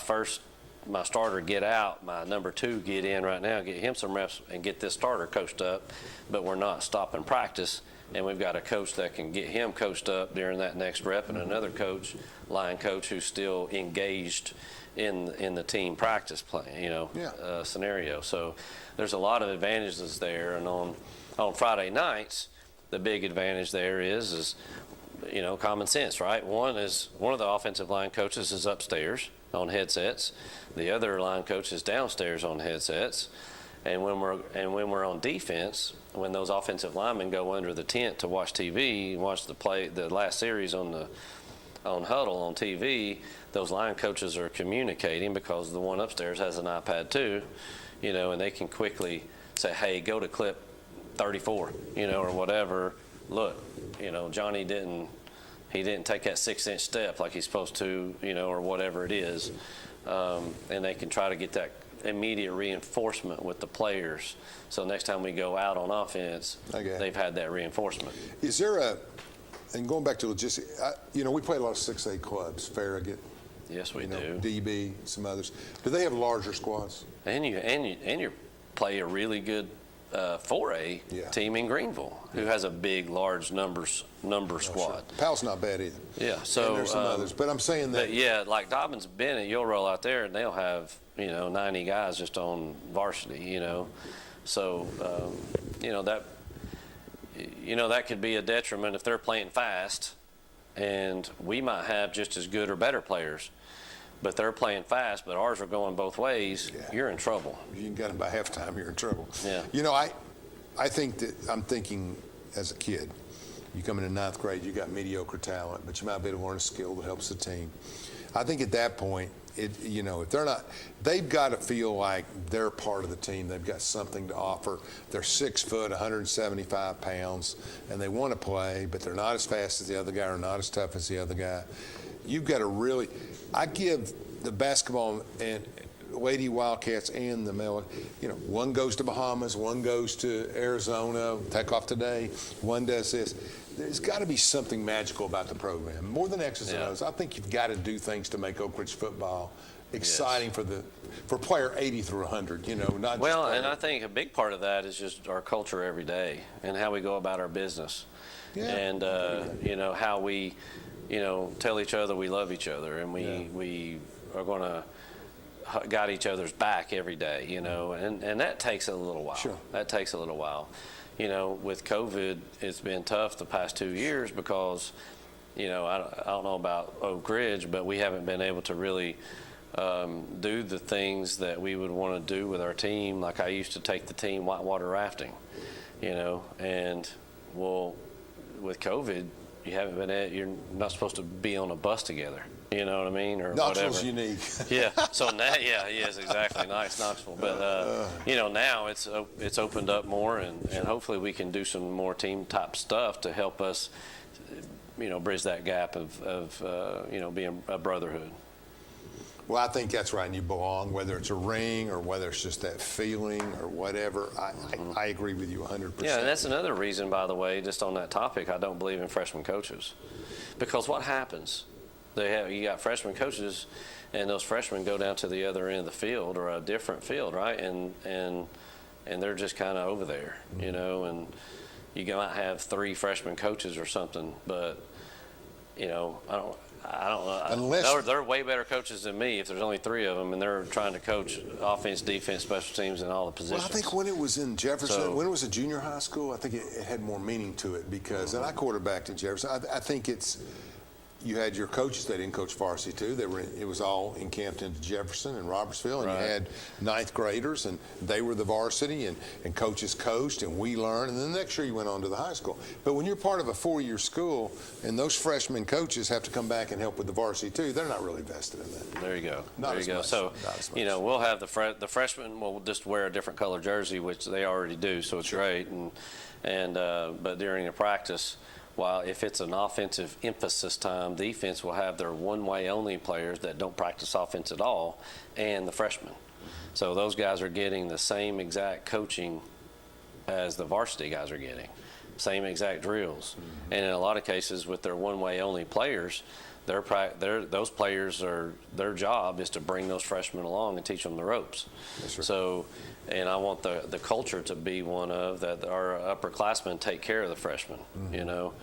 starter get out, my number 2 get in right now, get him some reps and get this starter coached up, but we're not stopping practice, and we've got a coach that can get him coached up during that next rep, and another line coach who's still engaged in the team practice play, scenario. So there's a lot of advantages there, and on Friday nights, the big advantage there is common sense, right? One of the offensive line coaches is upstairs on headsets. The other line coach is downstairs on headsets. And when we're on defense, when those offensive linemen go under the tent to watch TV, watch the last series on huddle on TV, those line coaches are communicating because the one upstairs has an iPad too, and they can quickly say, hey, go to clip 34, or whatever. Look, Johnny didn't take that 6-inch step like he's supposed to, or whatever it is. And they can try to get that immediate reinforcement with the players. So next time we go out on offense, they've had that reinforcement. Is there and going back to logistics, we play a lot of 6A clubs, Farragut. Yes, we do. DB, some others. Do they have larger squads? And you play a really good 4A team in Greenville, who has a big, large number squad. Sure. Powell's not bad either. Yeah, so and there's some others, but I'm saying that. Like Dobbins Bennett, you'll roll out there and they'll have 90 guys just on varsity. So that could be a detriment if they're playing fast, and we might have just as good or better players. But they're playing fast, but ours are going both ways. Yeah. You're in trouble. You got them by halftime, you're in trouble. Yeah. I think that I'm thinking as a kid, you come into 9th grade, you got mediocre talent, but you might be able to learn a skill that helps the team. I think at that point, if they're not, they've got to feel like they're part of the team. They've got something to offer. They're 6 foot, 175 pounds, and they want to play, but they're not as fast as the other guy or not as tough as the other guy. You've got to really, I give the basketball and Lady Wildcats and the male, one goes to Bahamas, one goes to Arizona, take off today, one does this. There's got to be something magical about the program. More than X's and O's, I think you've got to do things to make Oak Ridge football exciting for player 80 through 100, not well, just and I think a big part of that is just our culture every day and how we go about our business. Yeah. And, how we, tell each other we love each other, and we are going to got each other's back every day, and that takes a little while. Sure. That takes a little while. With COVID, it's been tough the past 2 years because, I don't know about Oak Ridge, but we haven't been able to really do the things that we would want to do with our team. Like I used to take the team whitewater rafting, and with COVID, you're not supposed to be on a bus together. You know what I mean, or Knoxville's whatever. unique. Yeah. So now, yes, exactly. Nice, Knoxville. But now it's opened up more, and hopefully we can do some more team type stuff to help us, bridge that gap of being a brotherhood. Well, I think that's right, and you belong, whether it's a ring or whether it's just that feeling or whatever. I agree with you 100%. Yeah, and that's another reason, by the way, just on that topic, I don't believe in freshman coaches, because what happens? You got freshman coaches, and those freshmen go down to the other end of the field or a different field, right? And they're just kind of over there, and you might have 3 freshman coaches or something, but I don't know. Unless they're way better coaches than me if there's only 3 of them, and they're trying to coach offense, defense, special teams, and all the positions. Well, I think when it was in Jefferson, when it was a junior high school, I think it had more meaning to it because, and I quarterbacked at Jefferson. I think it's you had your coaches that didn't coach varsity too. It was all encamped into Jefferson and Robertsville, and you had ninth graders, and they were the varsity, and coaches coached, and we learned, and then the next year you went on to the high school. But when you're part of a 4-year school, and those freshman coaches have to come back and help with the varsity too, they're not really vested in that. There you go. Not there as you go. much. So, Not as you much. know, we'll have the freshmen will just wear a different color jersey, which they already do, so it's great. But during the practice, while if it's an offensive emphasis time, defense will have their one-way only players that don't practice offense at all, and the freshmen. So those guys are getting the same exact coaching as the varsity guys are getting, same exact drills. And in a lot of cases with their one-way only players, those players their job is to bring those freshmen along and teach them the ropes. Yes, sir. So, and I want the culture to be one of that our upperclassmen take care of the freshmen. You know,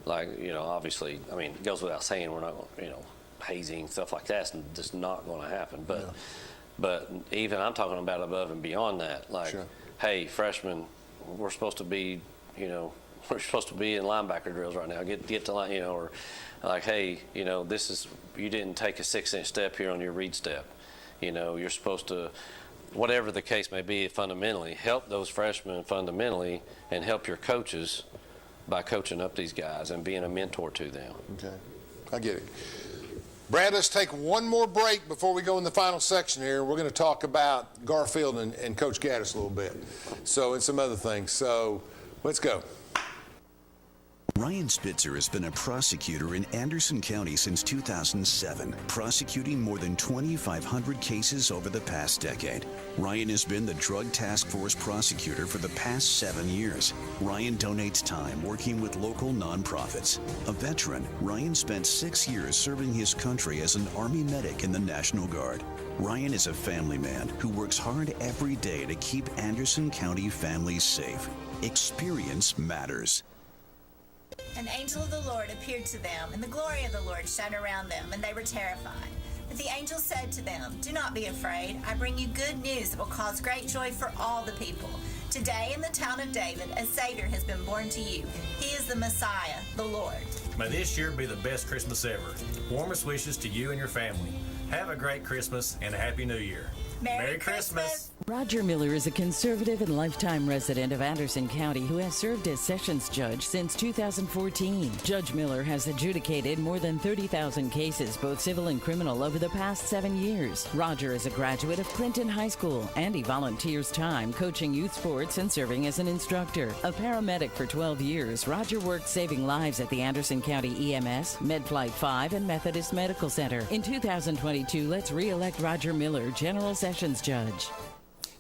like, you know, obviously, I mean, it goes without saying we're not, you know, hazing, stuff like that's just not going to happen. But even I'm talking about above and beyond that. Like, hey, freshmen, we're supposed to be, you know, we're supposed to be in linebacker drills right now. Get to line, you know, or like, hey, you know, you didn't take a 6-inch step here on your read step. You know, you're supposed to, whatever the case may be, fundamentally help those freshmen fundamentally, and help your coaches by coaching up these guys and being a mentor to them. Okay, I get it. Brad, let's take one more break before we go in the final section here. We're going to talk about Garfield and Coach Gaddis a little bit, so, and some other things. So let's go. Ryan Spitzer has been a prosecutor in Anderson County since 2007, prosecuting more than 2,500 cases over the past decade. Ryan has been the Drug Task Force prosecutor for the past 7 years. Ryan donates time working with local nonprofits. A veteran, Ryan spent 6 years serving his country as an Army medic in the National Guard. Ryan is a family man who works hard every day to keep Anderson County families safe. Experience matters. An angel of the Lord appeared to them, and the glory of the Lord shone around them, and they were terrified. But the angel said to them, "Do not be afraid. I bring you good news that will cause great joy for all the people. Today in the town of David, a Savior has been born to you. He is the Messiah, the Lord." May this year be the best Christmas ever. Warmest wishes to you and your family. Have a great Christmas and a Happy New Year. Merry Christmas. Roger Miller is a conservative and lifetime resident of Anderson County who has served as Sessions Judge since 2014. Judge Miller has adjudicated more than 30,000 cases, both civil and criminal, over the past 7 years. Roger is a graduate of Clinton High School, and he volunteers time coaching youth sports and serving as an instructor. A paramedic for 12 years, Roger worked saving lives at the Anderson County EMS, MedFlight 5, and Methodist Medical Center. In 2022, let's re-elect Roger Miller, General Sessions Judge.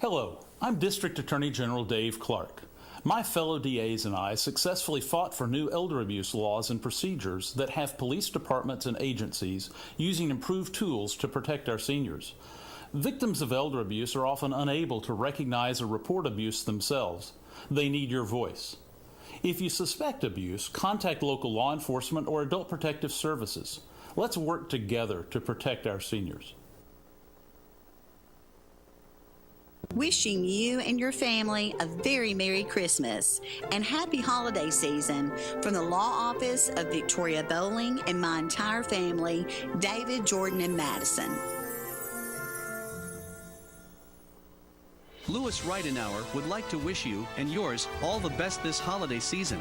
Hello, I'm District Attorney General Dave Clark. My fellow DAs and I successfully fought for new elder abuse laws and procedures that have police departments and agencies using improved tools to protect our seniors. Victims of elder abuse are often unable to recognize or report abuse themselves. They need your voice. If you suspect abuse, contact local law enforcement or adult protective services. Let's work together to protect our seniors. Wishing you and your family a very Merry Christmas and Happy Holiday Season from the Law Office of Victoria Bowling and my entire family, David, Jordan, and Madison. Louis Ridenauer would like to wish you and yours all the best this holiday season.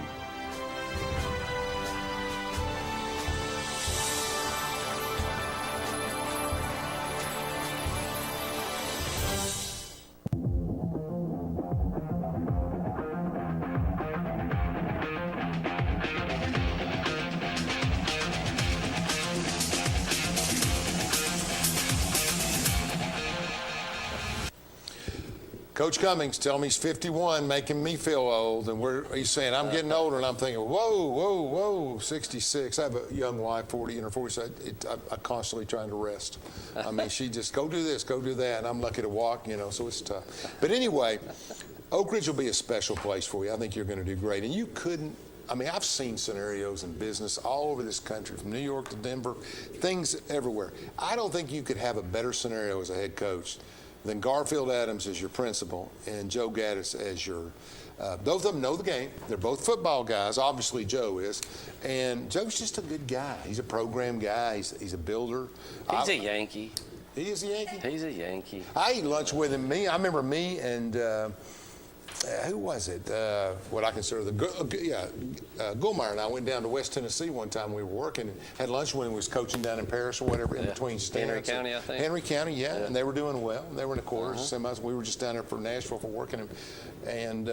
Coach Cummings, tell me he's 51, making me feel old, and he's saying I'm getting older, and I'm thinking, whoa, 66. I have a young wife, 40 in her 40s. I'm constantly trying to rest. I mean, she just, go do this, go do that, and I'm lucky to walk, you know, so it's tough. But anyway, Oak Ridge will be a special place for you. I think you're going to do great. And you couldn't, I mean, I've seen scenarios in business all over this country, from New York to Denver, things everywhere. I don't think you could have a better scenario as a head coach then Garfield Adams as your principal, and Joe Gaddis as your. Both of them know the game. They're both football guys. Obviously, Joe is, and Joe's just a good guy. He's a program guy. He's a builder. He's a Yankee. He is a Yankee. He's a Yankee. I ate lunch with him. I remember me and who was it? What I consider Gullmeyer and I went down to West Tennessee one time. We were working and had lunch when he was coaching down in Paris or whatever, in between stints. Henry County, I think. Henry County, yeah, and they were doing well. They were in the quarters, semis. We were just down there for Nashville for working, and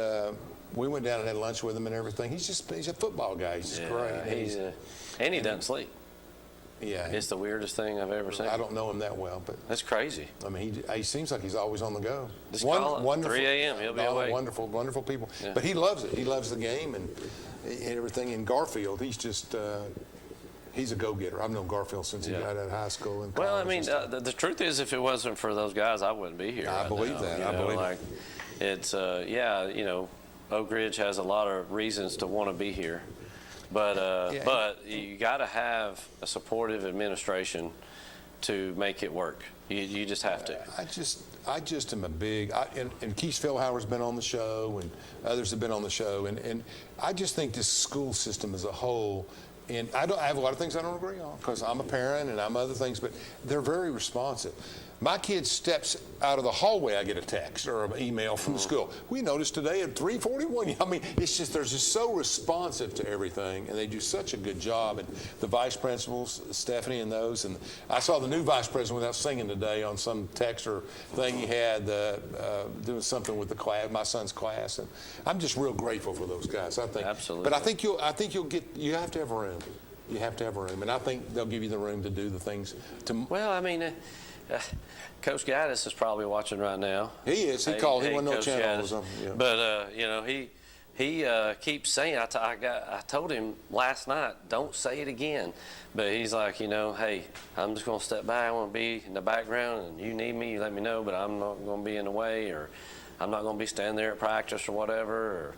we went down and had lunch with him and everything. He's a football guy. He's just great. And he doesn't sleep. Yeah, it's the weirdest thing I've ever seen. I don't know him that well, but that's crazy. I mean, he seems like he's always on the go. Just call him. 3 a.m. He'll be awake. Wonderful people. Yeah. But he loves it. He loves the game and everything. In Garfield, he's just he's a go-getter. I've known Garfield since he got out of high school and college. Well, I mean, the truth is, if it wasn't for those guys, I wouldn't be here. I believe that. I believe it. It's Oak Ridge has a lot of reasons to want to be here. But you got to have a supportive administration to make it work. You just have to. I just am a big, and Keith Philhauer's been on the show, and others have been on the show, and I just think this school system as a whole, and I have a lot of things I don't agree on because I'm a parent and I'm other things, but they're very responsive. My kid steps out of the hallway, I get a text or an email from the school. We noticed today at 3:41. I mean, it's just, they're just so responsive to everything, and they do such a good job. And the vice principals, Stephanie and those, and I saw the new vice president without singing today on some text or thing he had doing something with the class, my son's class, and I'm just real grateful for those guys. I think absolutely. But I think you have to have room. You have to have room, and I think they'll give you the room to do the things. Well, I mean. Coach Gaddis is probably watching right now. He is. He called. He wasn't no channel or something. Yeah. But he keeps saying. I told him last night, don't say it again. But he's like, hey, I'm just going to step back. I want to be in the background, and you need me, you let me know. But I'm not going to be in the way, or I'm not going to be standing there at practice or whatever.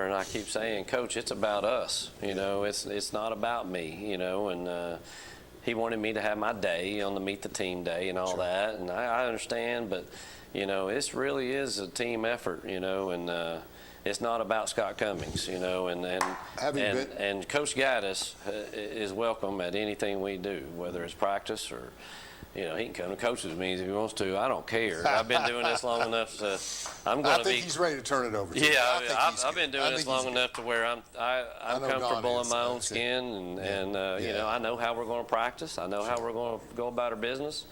And I keep saying, Coach, it's about us. It's not about me. And. He wanted me to have my day on the Meet the Team Day and all that, and I understand, but, this really is a team effort, and it's not about Scott Cummings, and Coach Gaddis is welcome at anything we do, whether it's practice or, he can come to coaches meetings if he wants to. I don't care. I've been doing this long enough to. I think he's ready to turn it over. I've been doing this long enough to where I'm comfortable in my own skin, and I know how we're going to practice. I know how we're going to go about our business,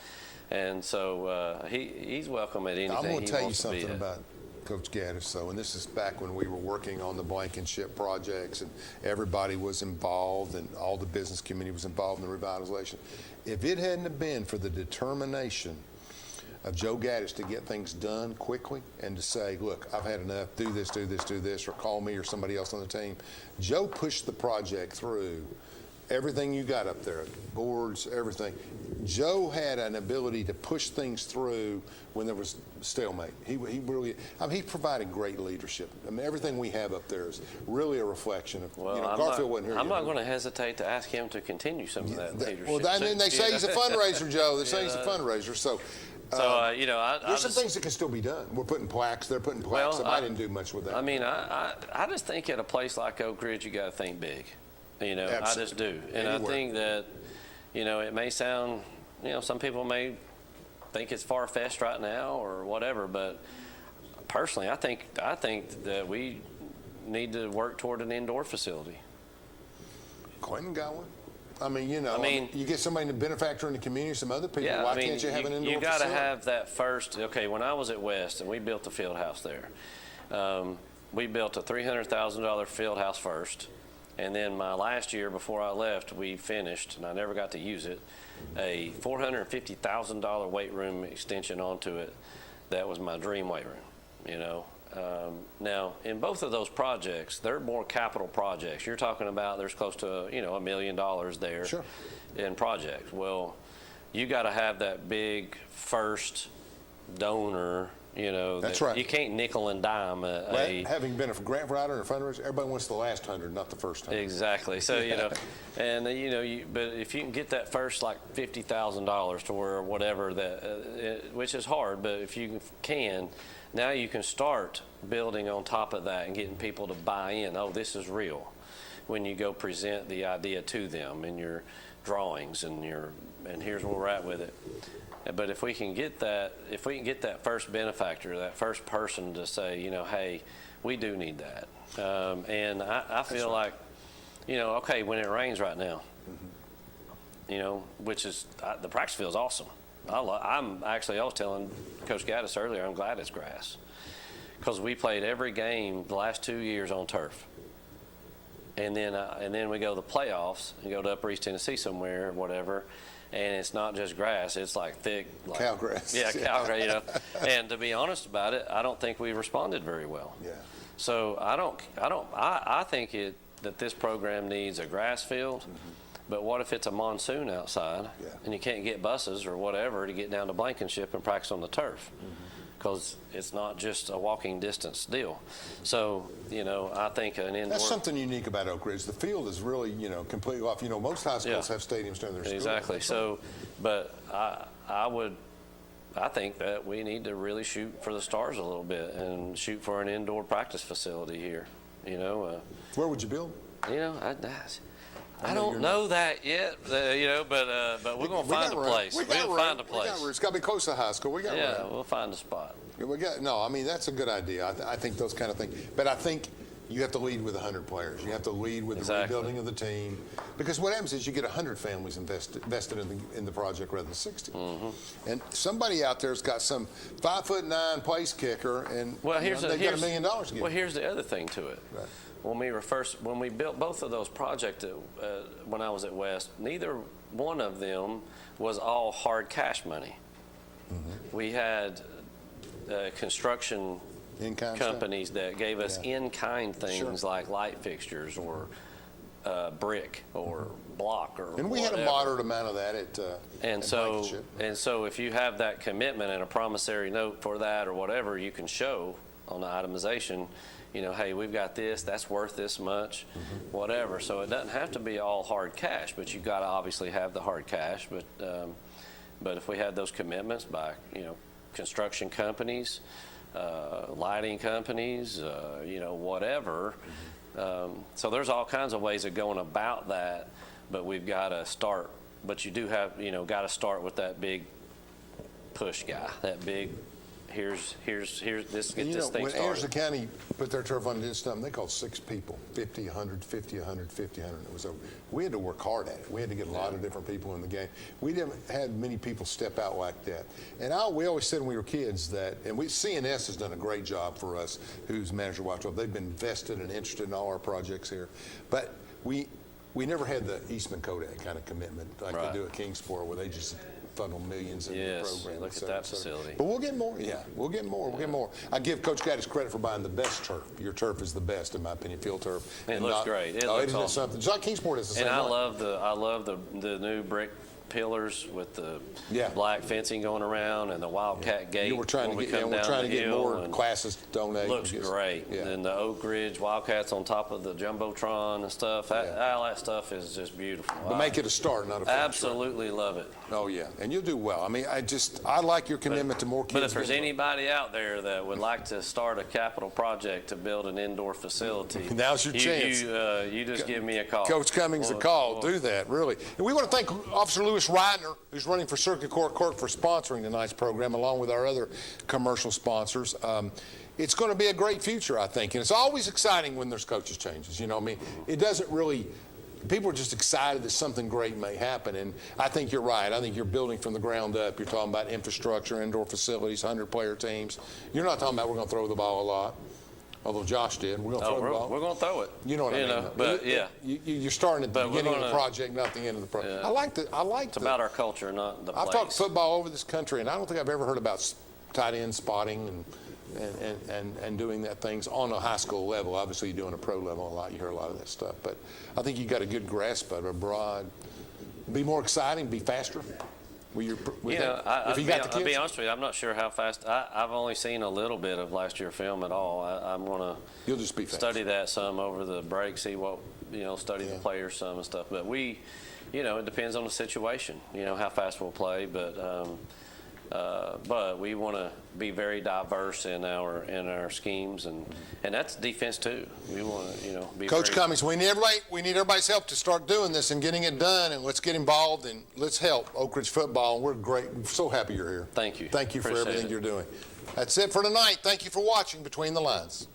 and so he's welcome at anything. I'm going to tell you something about Coach Gaddis, and this is back when we were working on the Blankenship projects, and everybody was involved, and all the business community was involved in the revitalization. If it hadn't have been for the determination of Joe Gaddis to get things done quickly and to say, look, I've had enough, do this, or call me or somebody else on the team. Joe pushed the project through. Everything you got up there, boards, everything. Joe had an ability to push things through when there was stalemate. He really, he provided great leadership. Everything we have up there is really a reflection of, Garfield wasn't here. I'm not going to hesitate to ask him to continue some of that leadership. Well, then they say he's a fundraiser, Joe. They say he's a fundraiser. So there's some things that can still be done. We're putting plaques. They're putting plaques. I didn't do much with that. I mean, I just think at a place like Oak Ridge, you got to think big. Absolutely. I just do. And I think that, it may sound, some people may think it's far-fetched right now or whatever, but personally, I think that we need to work toward an indoor facility. Clinton got one. I mean, you get somebody, a benefactor in the community, some other people. Yeah, why can't you have an indoor facility? You got to have that first. Okay, when I was at West and we built the field house there, we built a $300,000 field house first. And then my last year before I left, we finished, and I never got to use it, a $450,000 weight room extension onto it. That was my dream weight room, Now, in both of those projects, they're more capital projects. You're talking about there's close to, $1 million there in projects. Well, you got to have that big first donor You know, That's right. You can't nickel and dime having been a grant writer and a fundraiser, everybody wants the last 100, not the first 100. Exactly. So, you know, and, you know, but if you can get that first, like, $50,000 to where whatever that, which is hard, but if you can, now you can start building on top of that and getting people to buy in. Oh, this is real. When you go present the idea to them in your drawings and here's where we're at with it. But if we can get that first benefactor, that first person to say, you know, hey, we do need that. And I feel like, you know, okay, when it rains right now, you know, which is, the practice field is awesome. I was telling Coach Gaddis earlier, I'm glad it's grass. Because we played every game the last 2 years on turf. And then we go to the playoffs and go to Upper East Tennessee somewhere or whatever. And it's not just grass; it's like thick, like, cow grass. Yeah, cow grass. You know, and to be honest about it, I don't think we responded very well. Yeah. So I think that this program needs a grass field. But what if it's a monsoon outside and you can't get buses or whatever to get down to Blankenship and practice on the turf? Because it's not just a walking distance deal. So, you know, I think an indoor... That's something unique about Oak Ridge. The field is really, you know, completely off. You know, most high schools have stadiums near their schools. Exactly. So, but I think that we need to really shoot for the stars a little bit and shoot for an indoor practice facility here, you know. Where would you build? You know, I don't know that yet, you know, but we're going to find a place. We're going to find a place. It's got to be close to high school. Yeah, we'll find a spot. I mean, that's a good idea. I think those kind of things. But I think you have to lead with 100 players. You have to lead with the rebuilding of the team. Because what happens is you get 100 families invested in the project rather than 60. And somebody out there's got some 5'9" place kicker, and they've got $1 million to get. Well, here's the other thing to it. Right. When we built both of those projects when I was at West, neither one of them was all hard cash money. We had construction companies that gave us in-kind things like light fixtures or brick or block or and we whatever. had a moderate amount of that at so if you have that commitment and a promissory note for that or whatever, you can show on the itemization, you know, hey, we've got this, that's worth this much, whatever. So it doesn't have to be all hard cash, but you've got to obviously have the hard cash. But if we had those commitments by, you know, construction companies, lighting companies, you know, whatever. So there's all kinds of ways of going about that, but we've got to start. But you do have, you know, got to start with that big push guy, that big. Here's this. Get this thing when started. Anderson County put their turf on this time, they called 6 people, 50, 100, 50, 100, 50, 100. It was over. We had to work hard at it. We had to get a lot of different people in the game. We didn't have many people step out like that. And we always said when we were kids that, and CNS has done a great job for us, who's manager watch. They've been invested and interested in all our projects here, but we never had the Eastman Kodak kind of commitment like they do at Kingsport, where they just funnel millions in the program. Look at that facility. But we'll get more. Yeah, we'll get more. We'll get more. I give Coach Gaddis credit for buying the best turf. Your turf is the best, in my opinion, field turf. It looks great. It looks awesome. Something. Just like Kingsport is the same. And I love the new brick pillars with the black fencing going around and the Wildcat gate. We're trying to get more classes donated. Looks great. And the Oak Ridge Wildcats on top of the Jumbotron and stuff. All that stuff is just beautiful. But make it a start, not a finish. Absolutely love it. Oh yeah, and you'll do well. I mean, I like your commitment to more kids. But if there's anybody out there that would like to start a capital project to build an indoor facility, now's your chance. You just give me a call. Coach Cummings a call. Do that, really. And we want to thank Officer Lewis Reitner, who's running for Circuit Court Clerk, for sponsoring tonight's program, along with our other commercial sponsors. It's going to be a great future, I think. And it's always exciting when there's coaches changes. You know, I mean, it doesn't really. People are just excited that something great may happen, and I think you're right. I think you're building from the ground up. You're talking about infrastructure, indoor facilities, 100-player teams. You're not talking about we're going to throw the ball a lot, although Josh did. We're going to throw the ball. We're going to throw it. You know what I mean? But you're starting at the beginning of the project, not the end of the project. It's about our culture, not the place. I've talked football over this country, and I don't think I've ever heard about tight end spotting and doing that things on a high school level. Obviously, you're doing a pro level a lot. You hear a lot of that stuff. But I think you got a good grasp of it, broad. Be more exciting, be faster. If you I'll got the kids? be honest with you, I'm not sure how fast. I've only seen a little bit of last year's film at all. I'm going You'll just be fast. study that some over the break, see what, study the players some and stuff. But it depends on the situation, how fast we'll play. But we want to be very diverse in our schemes, and that's defense too. We want to be. Coach Cummings, we need everybody's help to start doing this and getting it done, and let's get involved and let's help Oak Ridge football. And we're great. We're so happy you're here. Thank you. Thank you for Appreciate everything it. you're doing. That's it for tonight. Thank you for watching Between the Lines.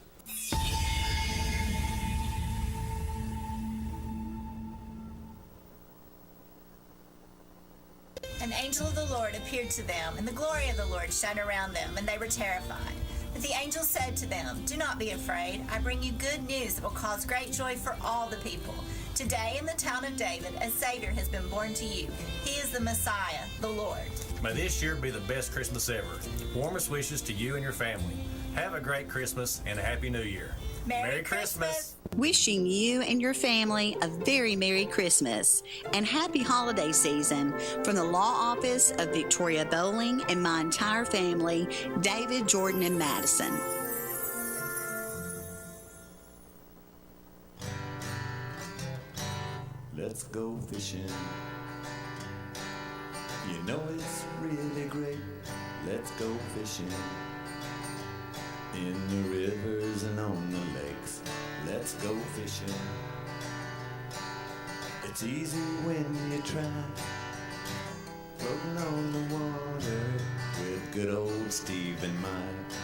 An angel of the Lord appeared to them, and the glory of the Lord shone around them, and they were terrified. But the angel said to them, "Do not be afraid. I bring you good news that will cause great joy for all the people. Today in the town of David, a Savior has been born to you. He is the Messiah, the Lord." May this year be the best Christmas ever. Warmest wishes to you and your family. Have a great Christmas and a Happy New Year. Merry Christmas. Wishing you and your family a very Merry Christmas and Happy Holiday Season from the Law Office of Victoria Bowling and my entire family, David, Jordan, and Madison. Let's go fishing. You know it's really great. Let's go fishing. In the rivers and on the lakes. Let's go fishing. It's easy when you try. Floating on the water with good old Steve in mind.